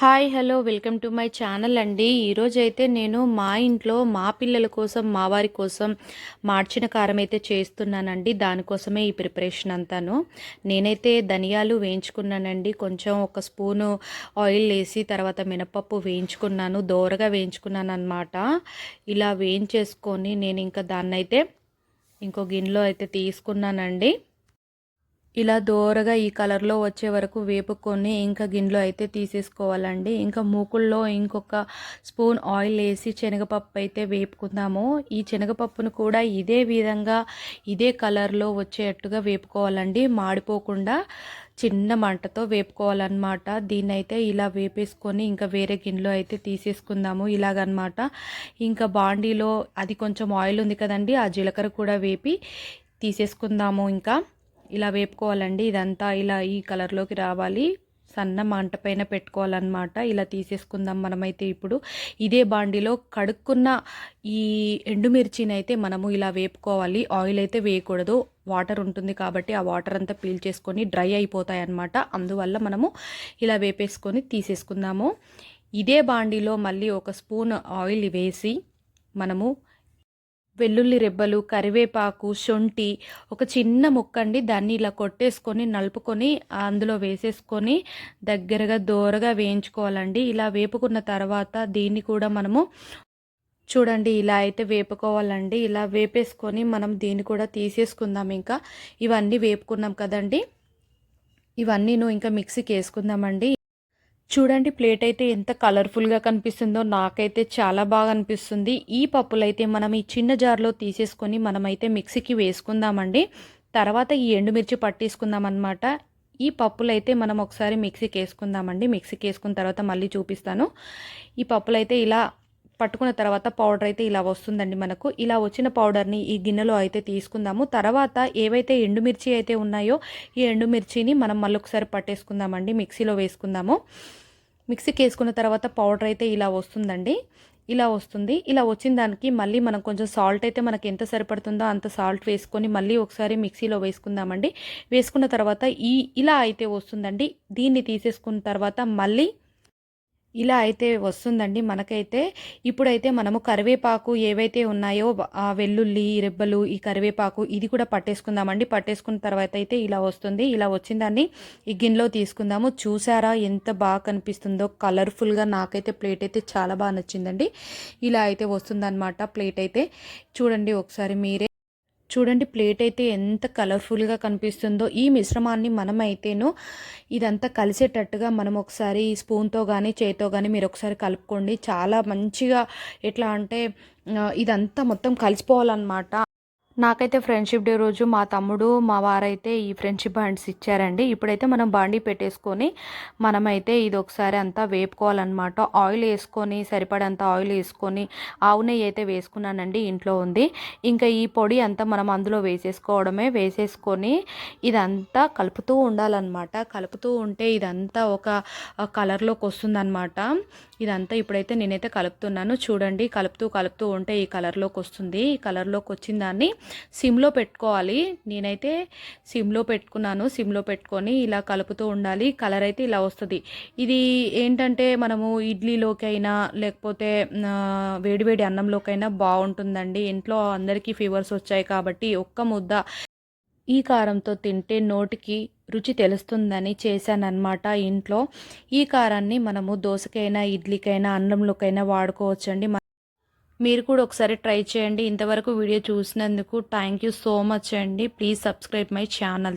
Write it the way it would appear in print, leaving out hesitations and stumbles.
Hi hello welcome to my channel అండి. ఈరోజైతే నేను మా ఇంట్లో మా పిల్లల కోసం మా వారి కోసం మార్చిన కారం అయితే చేస్తున్నానండి. దానికోసమే ఈ ప్రిపరేషన్ అంతాను. నేనైతే ధనియాలు వేయించుకున్నానండి. కొంచెం ఒక స్పూను ఆయిల్ వేసి తర్వాత మినపప్పు వేయించుకున్నాను, దోరగా వేయించుకున్నాను అనమాట. ఇలా వేయించేసుకొని నేను ఇంకా దాన్నైతే ఇంకో గిన్నెలో అయితే తీసుకున్నానండి. ఇలా దోరగా ఈ కలర్లో వచ్చే వరకు వేపుకొని ఇంకా గిన్నెలో అయితే తీసేసుకోవాలండి. ఇంకా మూకుల్లో ఇంకొక స్పూన్ ఆయిల్ వేసి శనగపప్పు అయితే వేపుకుందాము. ఈ శనగపప్పును కూడా ఇదే విధంగా ఇదే కలర్లో వచ్చేట్టుగా వేపుకోవాలండి, మాడిపోకుండా చిన్న మంటతో వేపుకోవాలన్నమాట. దీన్ని అయితే ఇలా వేపేసుకొని ఇంకా వేరే గిన్నెలో అయితే తీసేసుకుందాము ఇలాగనమాట. ఇంకా బాండీలో అది కొంచెం ఆయిల్ ఉంది కదండి, ఆ జీలకర్ర కూడా వేపి తీసేసుకుందాము. ఇంకా ఇలా వేపుకోవాలండి. ఇదంతా ఇలా ఈ కలర్లోకి రావాలి. సన్న మంట పైన పెట్టుకోవాలన్నమాట. ఇలా తీసేసుకుందాం మనమైతే. ఇప్పుడు ఇదే బాండిలో కడుక్కున్న ఈ ఎండుమిర్చిని అయితే మనము ఇలా వేపుకోవాలి. ఆయిల్ అయితే వేయకూడదు, వాటర్ ఉంటుంది కాబట్టి ఆ వాటర్ అంతా పీల్ చేసుకొని డ్రై అయిపోతాయి అన్నమాట. అందువల్ల మనము ఇలా వేపేసుకొని తీసేసుకుందాము. ఇదే బాండిలో మళ్ళీ ఒక స్పూన్ ఆయిల్ వేసి మనము వెల్లుల్లి రెబ్బలు, కరివేపాకు, శొంఠి ఒక చిన్న ముక్కండి, దాన్ని ఇలా కొట్టేసుకొని నలుపుకొని అందులో వేసేసుకొని దగ్గరగా దోరగా వేయించుకోవాలండి. ఇలా వేపుకున్న తర్వాత దీన్ని కూడా మనము చూడండి ఇలా అయితే వేపుకోవాలండి. ఇలా వేపేసుకొని మనం దీన్ని కూడా తీసేసుకుందాం. ఇంకా ఇవన్నీ వేపుకున్నాం కదండి, ఇవన్నీ ఇంకా మిక్సీకి వేసుకుందామండి. చూడండి ప్లేట్ అయితే ఎంత కలర్ఫుల్గా కనిపిస్తుందో, నాకైతే చాలా బాగా అనిపిస్తుంది. ఈ పప్పులైతే మనం ఈ చిన్న జార్లో తీసేసుకొని మనమైతే మిక్సీకి వేసుకుందామండి. తర్వాత ఈ ఎండుమిర్చి పట్టేసుకుందాం అనమాట. ఈ పప్పులైతే మనం ఒకసారి మిక్సీకి వేసుకుందామండి. మిక్సీకి వేసుకున్న తర్వాత మళ్ళీ చూపిస్తాను. ఈ పప్పులైతే ఇలా పట్టుకున్న తర్వాత పౌడర్ అయితే ఇలా వస్తుందండి మనకు. ఇలా వచ్చిన పౌడర్ని ఈ గిన్నెలో అయితే తీసుకుందాము. తర్వాత ఏవైతే ఎండుమిర్చి అయితే ఉన్నాయో ఈ ఎండుమిర్చిని మనం మళ్ళీ ఒకసారి పట్టేసుకుందామండి, మిక్సీలో వేసుకుందాము. మిక్సీకి వేసుకున్న తర్వాత పౌడర్ అయితే ఇలా వస్తుందండి. ఇలా వస్తుంది. ఇలా వచ్చిన దానికి మళ్ళీ మనం కొంచెం సాల్ట్ అయితే మనకి ఎంత సరిపడుతుందో అంత సాల్ట్ వేసుకొని మళ్ళీ ఒకసారి మిక్సీలో వేసుకుందామండి. వేసుకున్న తర్వాత ఇలా అయితే వస్తుందండి. దీన్ని తీసేసుకున్న తర్వాత మళ్ళీ ఇలా అయితే వస్తుందండి మనకైతే. ఇప్పుడైతే మనము కరివేపాకు ఏవైతే ఉన్నాయో ఆ వెల్లుల్లి రెబ్బలు, ఈ కరివేపాకు ఇది కూడా పట్టేసుకుందామండి. పట్టేసుకున్న తర్వాత అయితే ఇలా వస్తుంది. ఇలా వచ్చిన దాన్ని ఈ గిన్నెలో తీసుకుందాము. చూసారా ఎంత బాగా కనిపిస్తుందో కలర్ఫుల్గా. నాకైతే ప్లేట్ అయితే చాలా బాగా నచ్చిందండి. ఇలా అయితే వస్తుందన్నమాట ప్లేట్ అయితే. చూడండి ఒకసారి మీరే చూడండి ప్లేట్ అయితే ఎంత కలర్ఫుల్గా కనిపిస్తుందో. ఈ మిశ్రమాన్ని మనమైతేను ఇదంతా కలిసేటట్టుగా మనం ఒకసారి స్పూన్తో కానీ చేతితో కానీ మీరు ఒకసారి కలుపుకోండి. చాలా మంచిగా ఎట్లా అంటే ఇదంతా మొత్తం కలిసిపోవాలన్నమాట. నాకైతే ఫ్రెండ్షిప్ డే రోజు మా తమ్ముడు మా వారైతే ఈ ఫ్రెండ్షిప్ బ్యాండ్స్ ఇచ్చారండి. ఇప్పుడైతే మనం బాండీ పెట్టేసుకొని మనమైతే ఇది ఒకసారి అంతా వేపుకోవాలన్నమాట. ఆయిల్ వేసుకొని సరిపడంత ఆయిల్ వేసుకొని ఆవు నెయ్యి అయితే వేసుకున్నానండి, ఇంట్లో ఉంది. ఇంకా ఈ పొడి అంతా మనం అందులో వేసేసుకోవడమే. వేసేసుకొని ఇదంతా కలుపుతూ ఉండాలన్నమాట. కలుపుతూ ఉంటే ఇదంతా ఒక కలర్లోకి వస్తుందన్నమాట. ఇదంతా ఇప్పుడైతే నేనైతే కలుపుతున్నాను. చూడండి కలుపుతూ ఉంటే ఈ కలర్లోకి వస్తుంది. ఈ కలర్లోకి వచ్చిన దాన్ని సిమ్లో పెట్టుకోవాలి. నేనైతే సిమ్లో పెట్టుకున్నాను. సిమ్లో పెట్టుకొని ఇలా కలుపుతూ ఉండాలి. కలర్ అయితే ఇలా వస్తుంది. ఇది ఏంటంటే మనము ఇడ్లీలోకి అయినా లేకపోతే వేడివేడి అన్నంలోకైనా బాగుంటుందండి. ఇంట్లో అందరికీ ఫీవర్స్ వచ్చాయి కాబట్టి ఒక్క ముద్ద ఈ కారంతో తింటే నోటికి రుచి తెలుస్తుందని చేశానన్నమాట ఇంట్లో. ఈ కారాన్ని మనము దోసకైనా ఇడ్లీకైనా అన్నంలోకైనా వాడుకోవచ్చండి. మీరు కూడా ఒకసారి ట్రై చేయండి. ఇంతవరకు వీడియో చూసినందుకు థ్యాంక్ యూ సో మచ్ అండి. Please subscribe my channel.